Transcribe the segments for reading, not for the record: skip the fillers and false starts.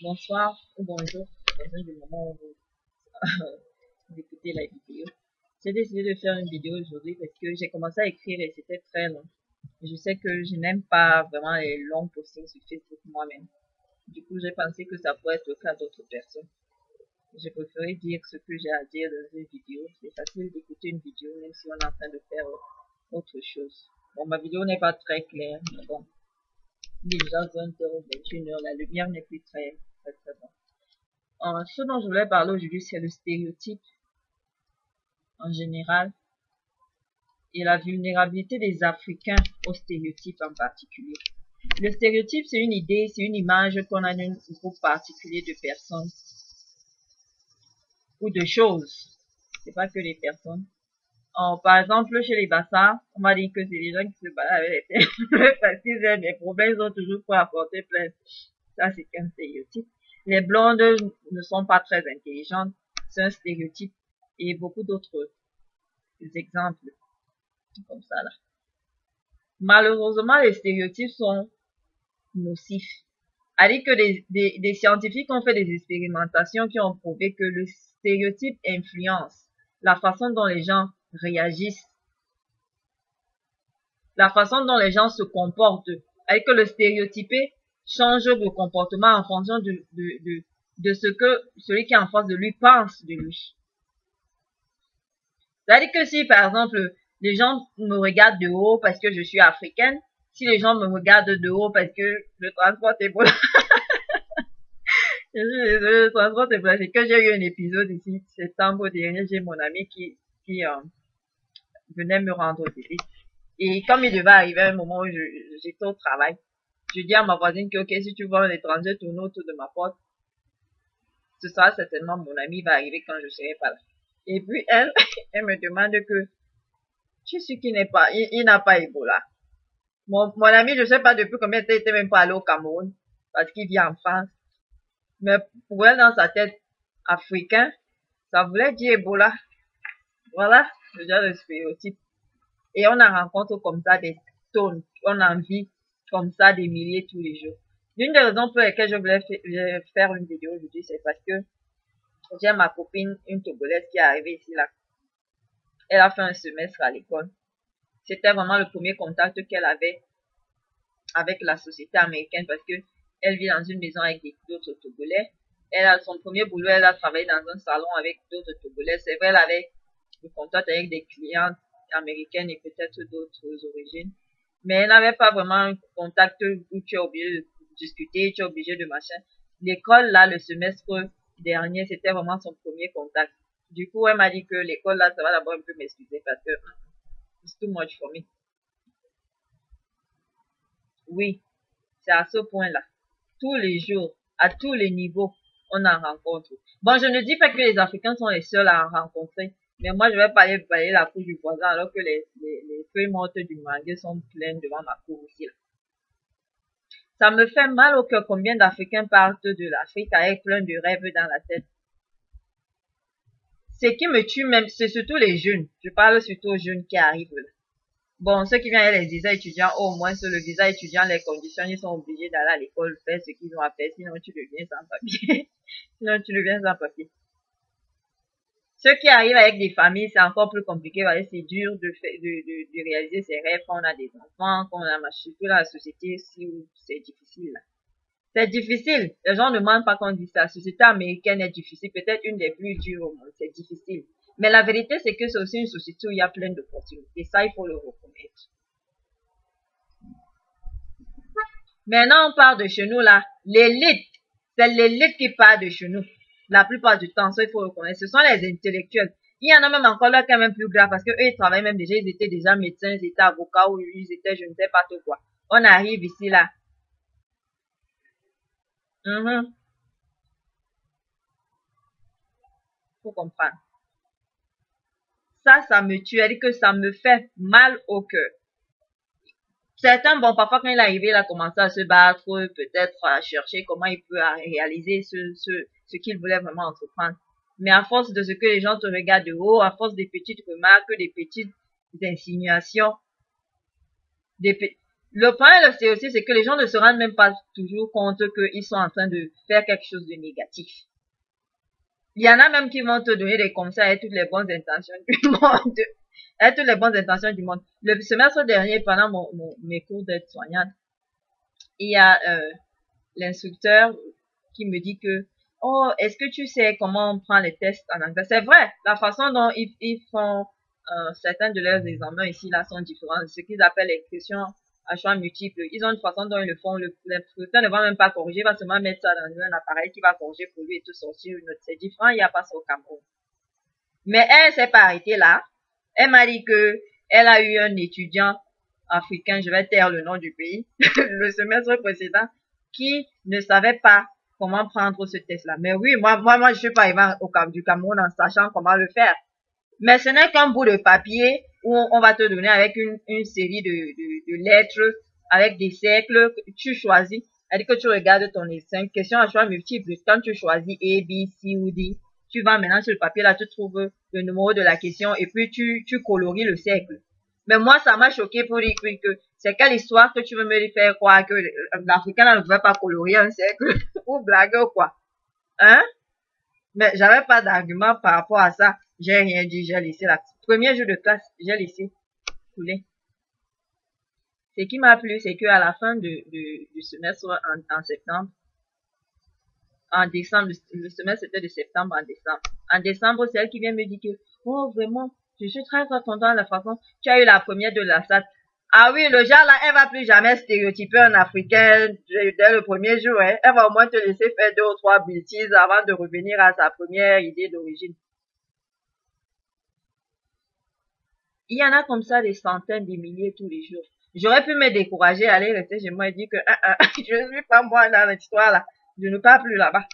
Bonsoir ou bonjour, dans du moment où vous écoutez la vidéo. J'ai décidé de faire une vidéo aujourd'hui parce que j'ai commencé à écrire et c'était très long. Je sais que je n'aime pas vraiment les longs postings sur Facebook moi-même. Du coup, j'ai pensé que ça pourrait être le cas d'autres personnes. J'ai préféré dire ce que j'ai à dire dans une vidéo. C'est facile d'écouter une vidéo même si on est en train de faire autre chose. Bon, ma vidéo n'est pas très claire, mais bon. Il est déjà 20h ou 21h, la lumière n'est plus très bonne. Ce dont je voulais parler aujourd'hui, c'est le stéréotype en général et la vulnérabilité des Africains aux stéréotypes en particulier. Le stéréotype, c'est une idée, c'est une image qu'on a d'un groupe particulier de personnes ou de choses. C'est pas que les personnes. Par exemple, chez les Bassards, on m'a dit que c'est les gens qui se baladent avec les têtes parce qu'ils ont des problèmes, ils ont toujours pour apporter plainte. Ça, c'est un stéréotype. Les blondes ne sont pas très intelligentes. C'est un stéréotype. Et beaucoup d'autres exemples comme ça là. Malheureusement, les stéréotypes sont nocifs. C'est-à-dire que des scientifiques ont fait des expérimentations qui ont prouvé que le stéréotype influence la façon dont les gens réagissent, la façon dont les gens se comportent. C'est-à-dire que le stéréotypé change de comportement en fonction de ce que celui qui est en face de lui pense de lui. C'est-à-dire que si, par exemple, les gens me regardent de haut parce que je suis africaine, si les gens me regardent de haut parce que le transport est beau, je suis désolée, le transport est beau, c'est que j'ai eu un épisode ici, septembre dernier, j'ai mon ami qui venait me rendre visite. Et comme il devait arriver à un moment où j'étais au travail, je dis à ma voisine que, ok, si tu vois un étranger tourner autour de ma porte, ce sera certainement mon ami va arriver quand je serai pas là. Et puis elle, elle me demande que, je suis qu'il n'est pas, il n'a pas Ebola. Mon ami, je sais pas depuis combien de temps il était même pas allé au Cameroun, parce qu'il vit en France. Mais pour elle, dans sa tête, africain, ça voulait dire Ebola. Voilà, le genre de stéréotype. Et on en rencontre comme ça des tonnes. On en vit comme ça des milliers tous les jours. L'une des raisons pour lesquelles je voulais faire une vidéo aujourd'hui, c'est parce que j'ai ma copine, une Togolaise qui est arrivée ici là. Elle a fait un semestre à l'école. C'était vraiment le premier contact qu'elle avait avec la société américaine parce que elle vit dans une maison avec d'autres Togolais. Elle a son premier boulot, elle a travaillé dans un salon avec d'autres Togolais. C'est vrai, elle avait le contact avec des clientes américaines et peut-être d'autres origines. Mais elle n'avait pas vraiment un contact où tu es obligé de discuter, tu es obligé de machin. L'école, là, le semestre dernier, c'était vraiment son premier contact. Du coup, elle m'a dit que l'école, là, ça va d'abord un peu m'excuser parce que it's too much for me. Oui, c'est à ce point-là. Tous les jours, à tous les niveaux, on en rencontre. Bon, je ne dis pas que les Africains sont les seuls à en rencontrer, mais moi, je vais pas aller balayer la cour du voisin alors que les feuilles mortes du mangue sont pleines devant ma cour aussi. Là. Ça me fait mal au cœur combien d'Africains partent de l'Afrique avec plein de rêves dans la tête. Ce qui me tue même, c'est surtout les jeunes. Je parle surtout aux jeunes qui arrivent là. Bon, ceux qui viennent avec les visas étudiants, au moins sur le visa étudiant, les conditions, ils sont obligés d'aller à l'école faire ce qu'ils ont à faire, sinon tu deviens sans papier. Sinon tu deviens sans papier. Ceux qui arrivent avec des familles, c'est encore plus compliqué parce que c'est dur de réaliser ses rêves quand on a des enfants, quand on a surtout dans la société aussi où c'est difficile. C'est difficile. Les gens ne demandent pas qu'on dise ça. La société américaine est difficile, peut-être une des plus dures au monde. C'est difficile. Mais la vérité, c'est que c'est aussi une société où il y a plein d'opportunités. Ça, il faut le reconnaître. Maintenant, on parle de chez nous, là. L'élite. C'est l'élite qui parle de chez nous. La plupart du temps, ça, il faut reconnaître. Ce sont les intellectuels. Il y en a même encore là quand même plus grave parce que eux, ils travaillent même déjà, ils étaient déjà médecins, ils étaient avocats ou ils étaient, je ne sais pas trop quoi. On arrive ici, là. Faut comprendre. Ça me tue. Elle dit que ça me fait mal au cœur. Certains, bon, parfois quand il est arrivé, il a commencé à se battre, peut-être à chercher comment il peut réaliser ce qu'il voulait vraiment entreprendre. Mais à force de ce que les gens te regardent de haut, à force des petites remarques, des petites insinuations, Le problème, c'est aussi, c'est que les gens ne se rendent même pas toujours compte qu'ils sont en train de faire quelque chose de négatif. Il y en a même qui vont te donner des conseils avec toutes les bonnes intentions du monde. Avec toutes les bonnes intentions du monde. Le semestre dernier, pendant mes cours d'aide-soignante, il y a l'instructeur qui me dit que oh, est-ce que tu sais comment on prend les tests en anglais? C'est vrai, la façon dont ils font certains de leurs examens ici là sont différents. Ce qu'ils appellent les questions à choix multiples. Ils ont une façon dont ils le font. L'instructeur ne va même pas corriger, il va seulement mettre ça dans un appareil qui va corriger pour lui et tout sortir une note. C'est différent, il n'y a pas ça au Cameroun. Mais elle s'est pas arrêtée là. Elle m'a dit que elle a eu un étudiant africain, je vais taire le nom du pays, le semestre précédent, qui ne savait pas comment prendre ce test-là. Mais oui, moi, je suis pas arrivé du Cameroun en sachant comment le faire. Mais ce n'est qu'un bout de papier où on va te donner avec une série de lettres, avec des cercles, tu choisis. C'est-à-dire que tu regardes ton dessin, question à choix multiple. Quand tu choisis A, B, C ou D, tu vas maintenant sur le papier, là, tu trouves le numéro de la question et puis tu colories le cercle. Mais moi, ça m'a choqué pour dire que c'est quelle histoire que tu veux me faire croire que l'Africain ne pouvait pas colorier un cercle ou blaguer ou quoi. Hein? Mais j'avais pas d'argument par rapport à ça. J'ai rien dit, j'ai laissé la premier jour de classe, j'ai laissé couler. Ce qui m'a plu, c'est qu'à la fin du semestre en septembre, en décembre, le semestre c'était de septembre en décembre. En décembre, c'est elle qui vient me dire que, oh vraiment, je suis très content de la façon, tu as eu la première de la SAT. Ah oui, le genre là, elle va plus jamais stéréotyper un Africain dès le premier jour, hein. Elle va au moins te laisser faire 2 ou 3 bêtises avant de revenir à sa première idée d'origine. Il y en a comme ça des centaines, des milliers tous les jours. J'aurais pu me décourager, aller rester chez moi et dire que je ne suis pas moi dans l'histoire là. Je ne pars plus là-bas.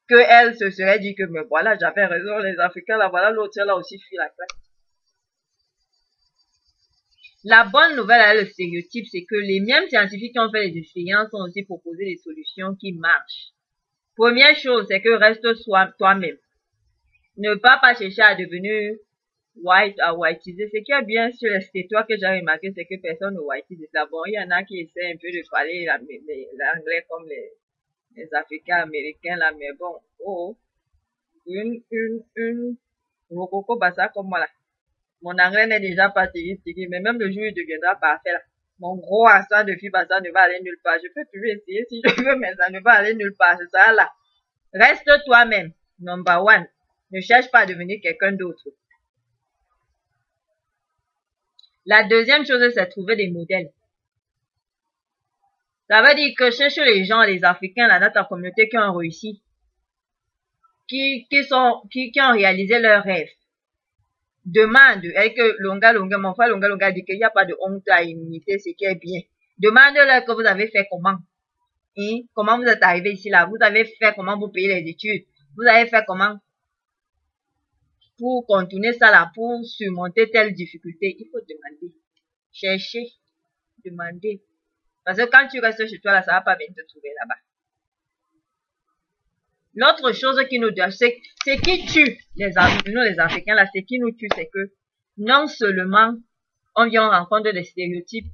Que elle se serait dit que, mais voilà, j'avais raison, les Africains là, voilà, l'autre là aussi fuit la classe. La bonne nouvelle avec le stéréotype, c'est que les mêmes scientifiques qui ont fait les expériences ont aussi proposé des solutions qui marchent. Première chose, c'est que reste toi-même. Ne pas chercher à devenir white, à whiteiser. Ce qui est bien sur les stétoires que j'ai remarqué, c'est que personne ne whiteise. Bon, il y en a qui essaient un peu de parler l'anglais comme les Africains américains là, mais bon, oh, rococo bassa comme moi là. Mon anglais n'est déjà pas terrible, mais même le jour où il deviendra parfait là. Mon gros accent de fille bassa ne va aller nulle part. Je peux toujours essayer si je veux, mais ça ne va aller nulle part. C'est ça là. Reste toi-même. Number one. Ne cherche pas à devenir quelqu'un d'autre. La deuxième chose, c'est trouver des modèles. Ça veut dire que cherche les gens, les Africains, là, dans ta communauté qui ont réussi, qui ont réalisé leurs rêves. Demande, avec mon frère Longa dit qu'il n'y a pas de honte à imiter ce qui est bien. Demande-leur que vous avez fait comment. Hein? Comment vous êtes arrivé ici, là. Vous avez fait comment vous payez les études. Vous avez fait comment pour contourner ça, là, pour surmonter telle difficulté. Il faut demander. Chercher. Demander. Parce que quand tu restes chez toi, là, ça va pas bien te trouver là-bas. L'autre chose qui nous doit, c'est qui tue nous les Africains là, c'est qui nous tue, c'est que non seulement on vient en rencontre des stéréotypes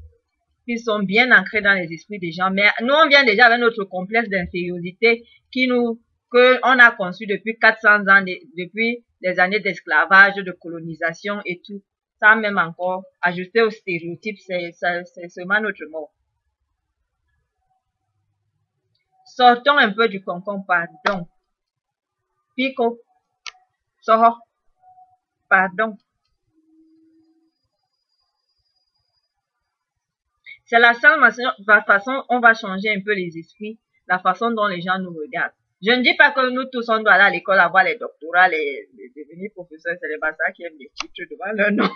qui sont bien ancrés dans les esprits des gens, mais nous on vient déjà avec notre complexe d'infériorité qu'on a conçu depuis 400 ans, depuis les années d'esclavage, de colonisation et tout. Ça même encore, ajouter aux stéréotypes, c'est seulement notre mort. Sortons un peu du concombre, pardon. Pico. Soho. Pardon. C'est la seule façon on va changer un peu les esprits, la façon dont les gens nous regardent. Je ne dis pas que nous tous on doit aller à l'école avoir les doctorats, devenir professeurs, c'est les bassins qui aiment les titres devant leur nom.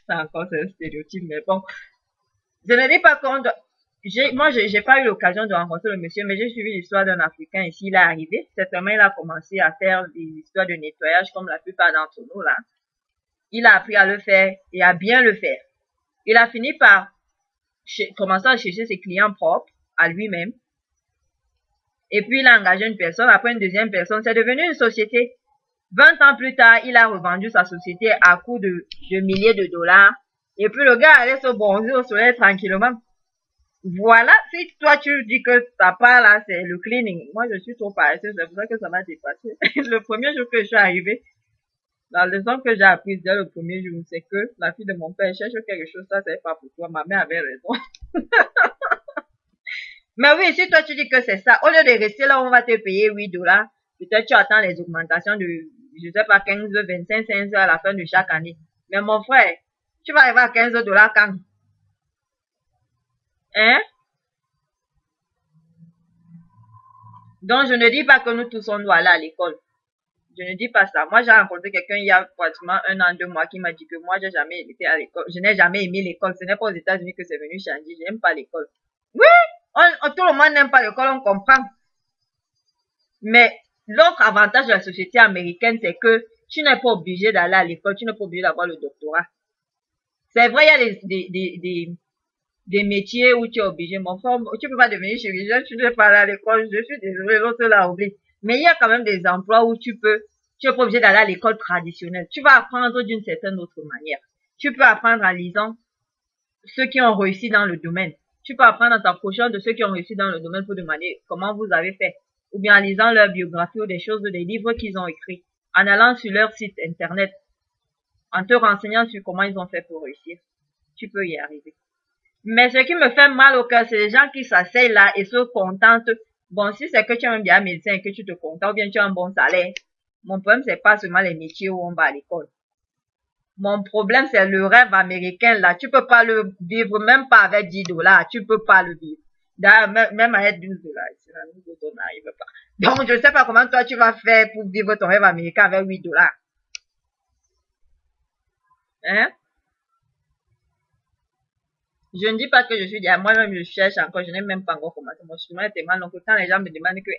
Ça encore c'est un stéréotype, mais bon. Je ne dis pas qu'on doit... Moi, j'ai pas eu l'occasion de rencontrer le monsieur, mais j'ai suivi l'histoire d'un Africain ici. Il est arrivé. Certainement, il a commencé à faire des histoires de nettoyage comme la plupart d'entre nous, là. Il a appris à le faire et à bien le faire. Il a fini par commencer à chercher ses clients propres à lui-même. Et puis, il a engagé une personne, après une deuxième personne. C'est devenu une société. 20 ans plus tard, il a revendu sa société à coût de milliers de dollars. Et puis le gars allait se bronzer au soleil tranquillement. Voilà, si toi tu dis que ta part là, c'est le cleaning. Moi, je suis trop paresseuse, c'est pour ça que ça m'a dépassé. Le premier jour que je suis arrivée, la leçon que j'ai apprise dès le premier jour, c'est que la fille de mon père cherche quelque chose, ça c'est pas pour toi. Ma mère avait raison. Mais oui, si toi tu dis que c'est ça, au lieu de rester là, on va te payer 8 dollars. Peut-être tu attends les augmentations de, je sais pas, 15, 25, 5 à la fin de chaque année. Mais mon frère, tu vas arriver à 15 dollars quand? Hein? Donc, je ne dis pas que nous tous on doit aller à l'école. Je ne dis pas ça. Moi, j'ai rencontré quelqu'un il y a pratiquement 1 an, 2 mois qui m'a dit que moi, j'ai jamais été à l'école. Je n'ai jamais aimé l'école. Ce n'est pas aux États-Unis que c'est venu changer. Je n'aime pas l'école. Oui, tout le monde n'aime pas l'école, on comprend. Mais l'autre avantage de la société américaine, c'est que tu n'es pas obligé d'aller à l'école, tu n'es pas obligé d'avoir le doctorat. C'est vrai, il y a des métiers où tu es obligé. Mon frère, tu peux pas devenir chirurgien, tu ne peux pas aller à l'école, je suis désolée, l'autre l'a oublié. Mais il y a quand même des emplois où tu es pas obligé d'aller à l'école traditionnelle. Tu vas apprendre d'une certaine autre manière. Tu peux apprendre en lisant ceux qui ont réussi dans le domaine. Tu peux apprendre en t'approchant de ceux qui ont réussi dans le domaine pour demander comment vous avez fait. Ou bien en lisant leur biographie ou des choses, des livres qu'ils ont écrits. En allant sur leur site internet. En te renseignant sur comment ils ont fait pour réussir. Tu peux y arriver. Mais ce qui me fait mal au cœur, c'est les gens qui s'asseyent là et se contentent. Bon, si c'est que tu es un bien médecin et que tu te contentes, ou bien tu as un bon salaire. Mon problème, c'est pas seulement les métiers où on va à l'école. Mon problème, c'est le rêve américain là. Tu peux pas le vivre, même pas avec 10 dollars. Tu peux pas le vivre. Même avec 12 dollars. Nous autres, on n'arrive pas. Donc, je sais pas comment toi tu vas faire pour vivre ton rêve américain avec 8 dollars. Hein? Je ne dis pas que je suis déjà, moi-même je cherche encore, je n'ai même pas encore commencé. Mon chemin est tellement long que quand les gens me demandent que,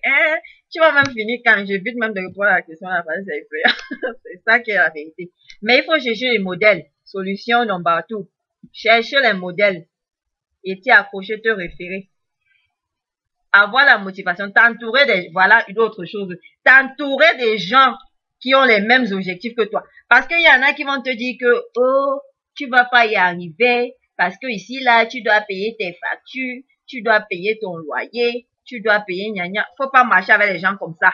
tu vas même finir quand, j'évite même de répondre à la question à la fin, c'est effrayant. C'est ça qui est la vérité. Mais il faut chercher les modèles. Solutions non partout. Chercher les modèles. Et t'y accrocher, te référer. Avoir la motivation, t'entourer des, voilà une autre chose. T'entourer des gens qui ont les mêmes objectifs que toi. Parce qu'il y en a qui vont te dire que, oh, tu vas pas y arriver. Parce que ici, là, tu dois payer tes factures, tu dois payer ton loyer, tu dois payer gna gna. Faut pas marcher avec les gens comme ça.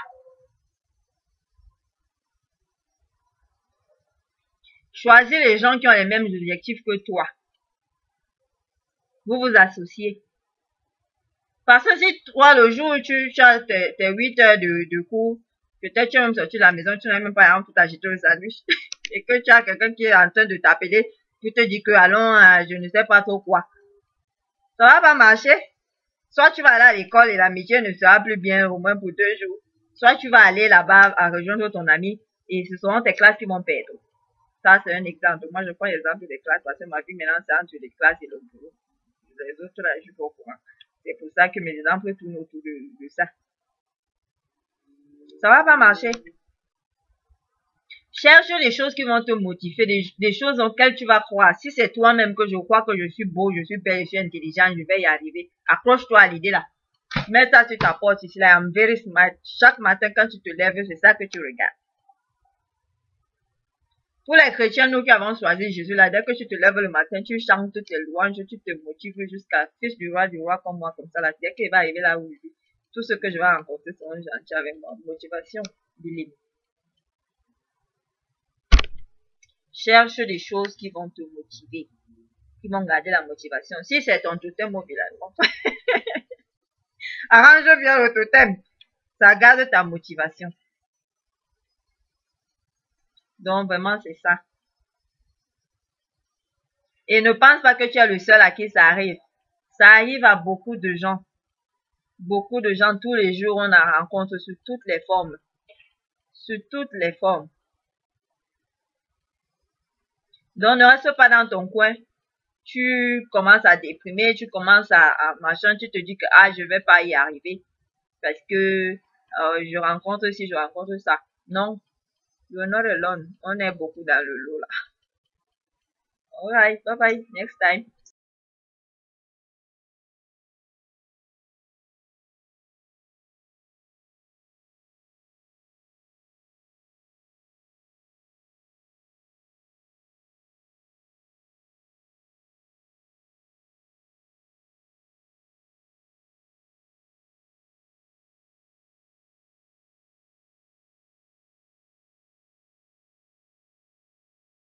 Choisis les gens qui ont les mêmes objectifs que toi. Vous vous associez. Parce que si toi, le jour où tu as tes 8 heures de cours, peut-être tu vas même sortir de la maison, tu n'as même pas pour t'acheter le sandwich. Et que tu as quelqu'un qui est en train de t'appeler, tu te dis que, allons, je ne sais pas trop quoi. Ça va pas marcher. Soit tu vas aller à l'école et l'amitié ne sera plus bien, au moins pour 2 jours. Soit tu vas aller là-bas à rejoindre ton ami et ce seront tes classes qui vont perdre. Ça, c'est un exemple. Moi, je prends l'exemple des classes parce que ma vie maintenant, c'est entre les classes et le boulot. Les autres, là, je suis pas au courant. C'est pour ça que mes exemples tournent autour de ça. Ça va pas marcher. Cherche des choses qui vont te motiver, des choses auxquelles tu vas croire. Si c'est toi-même que je crois que je suis beau, je suis belle, je suis intelligent, je vais y arriver. Accroche-toi à l'idée là. Mets ça sur ta porte ici là. I'm very smart. Chaque matin quand tu te lèves, c'est ça que tu regardes. Pour les chrétiens, nous qui avons choisi Jésus là, dès que tu te lèves le matin, tu chantes tes louanges, tu te motives jusqu'à fils du roi comme moi, comme ça là. Dès qu'il va arriver là où je suis, tout ce que je vais rencontrer seront gentils avec moi. Motivation, believe. Cherche des choses qui vont te motiver, qui vont garder la motivation. Si c'est ton totem mobile, arrange bien le totem, ça garde ta motivation. Donc vraiment c'est ça. Et ne pense pas que tu es le seul à qui ça arrive. Ça arrive à beaucoup de gens. Beaucoup de gens, tous les jours, on en rencontre sous toutes les formes. Sur toutes les formes. Donc, ne reste pas dans ton coin. Tu commences à déprimer, tu commences à machin, tu te dis que, je vais pas y arriver. Parce que, je rencontre ci, je rencontre ça. Non. You're not alone. On est beaucoup dans le lot là. Alright, bye bye. Next time.